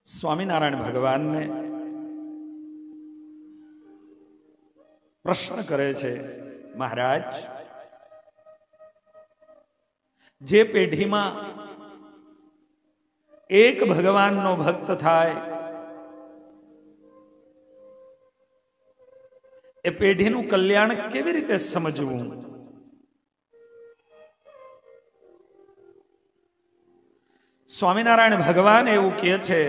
સ્વામિનારાયણ ભગવાનને પ્રશ્ન કરે છે, મહારાજ, જે પેઢીમાં એક ભગવાનનો ભક્ત થાય એ પેઢીનું કલ્યાણ કેવી રીતે સમજવું? સ્વામિનારાયણ ભગવાન એવું કહે છે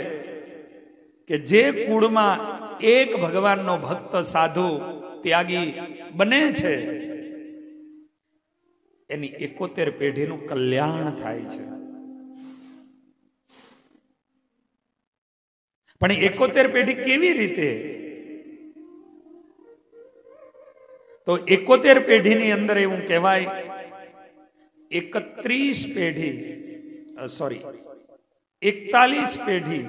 કે જે કુળમાં એક ભગવાનનો ભક્ત સાધુ ત્યાગી બને છે એની 71 પેઢીનું કલ્યાણ થાય છે. પણ 71 પેઢી કેવી રીતે? તો 71 પેઢીની અંદર એવું કહેવાય 41 પેઢી 41 પેઢી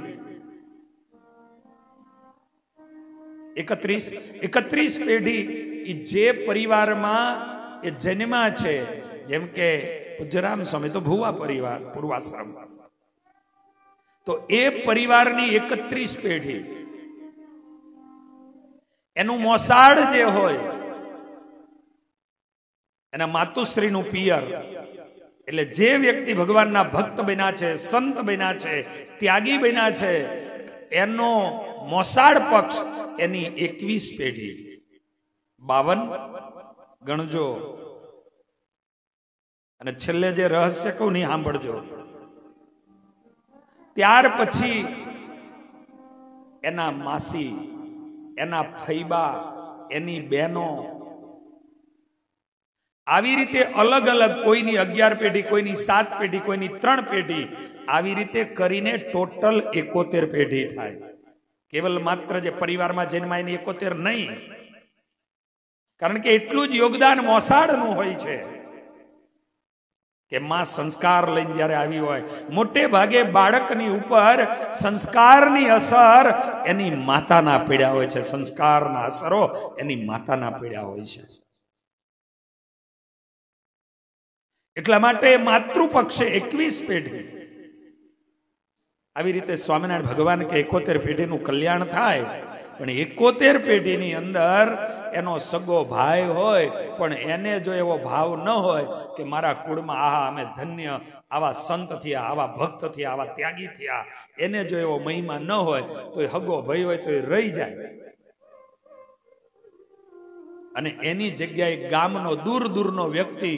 31 પેઢી જે પરિવારમાં એ જન્મા છે, જેમ કે પૂજ્યરામ સ્વામી તો ભુવા પરિવાર પૂર્વાશ્રમ, તો એ પરિવારની 31 પેઢી એનું મોસાળ જે હોય એના માતુશ્રીનું પિયર, એટલે જે વ્યક્તિ ભગવાનના ભક્ત બન્યા છે, સંત બન્યા છે, ત્યાગી બન્યા છે, એનો મોસાળ પક્ષ એની 21 પેઢી 52 ગણજો. અને છેલ્લે જે રહસ્ય કહું નહીં સાંભળજો. ત્યાર પછી એના માસી, એના ફૈબા, એની બહેનો, આવી રીતે અલગ અલગ, કોઈની 11 પેઢી, કોઈની 7 પેઢી, કોઈની 3 પેઢી, આવી રીતે કરીને ટોટલ 71 પેઢી થાય. કેવલ માત્ર જે પરિવારમાં જન્માય એની 71 નહીં, કારણ કે એટલું જ યોગદાન મોસાળનું હોય છે કે માં સંસ્કાર લઈને જ્યારે આવી હોય, મોટે ભાગે બાળકની ઉપર સંસ્કારની અસર એની માતાના પીડ્યા હોય છે, સંસ્કારના અસરો એની માતાના પીડ્યા હોય છે. એટલા માટે માતૃપક્ષે 21 પેઢી, આવી રીતે સ્વામિનારાયણ ભગવાન કે 71 પેઢીનું કલ્યાણ થાય. પણ 71 પેઢીની અંદર એનો સગો ભાઈ હોય પણ એને જો એવો ભાવ ન હોય કે મારા કુળમાં આહા અમે ધન્ય, આવા સંત થયા, આવા ભક્ત થયા, આવા ત્યાગી થયા, એને જો એવો મહિમા ન હોય તો એ હગો ભાઈ હોય તો એ રહી જાય. અને એની જગ્યાએ ગામનો દૂર દૂરનો વ્યક્તિ,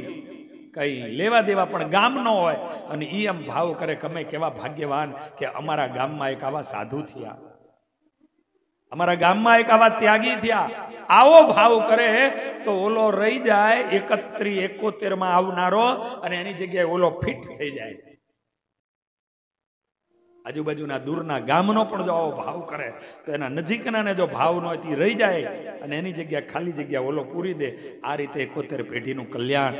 કઈ લેવા દેવા પણ ગામ ન હોય, અને ઈ એમ ભાવ કરે કે અમે કેવા ભાગ્યવાન કે અમારા ગામમાં એક આવા સાધુ થયા, અમારા ગામમાં એક આવા ત્યાગી થયા, આવો ભાવ કરે તો ઓલો રહી જાય 71 માં આવનારો, અને એની જગ્યાએ ઓલો ફિટ થઈ જાય. આજુબાજુના દૂરના ગામનો પણ જો આવો ભાવ કરે તો એના નજીકનાને જો ભાવ ન હોય તો રહી જાય, અને એની જગ્યા ખાલી જગ્યા ઓલો પૂરી દે. આ રીતે 71 પેઢીનું કલ્યાણ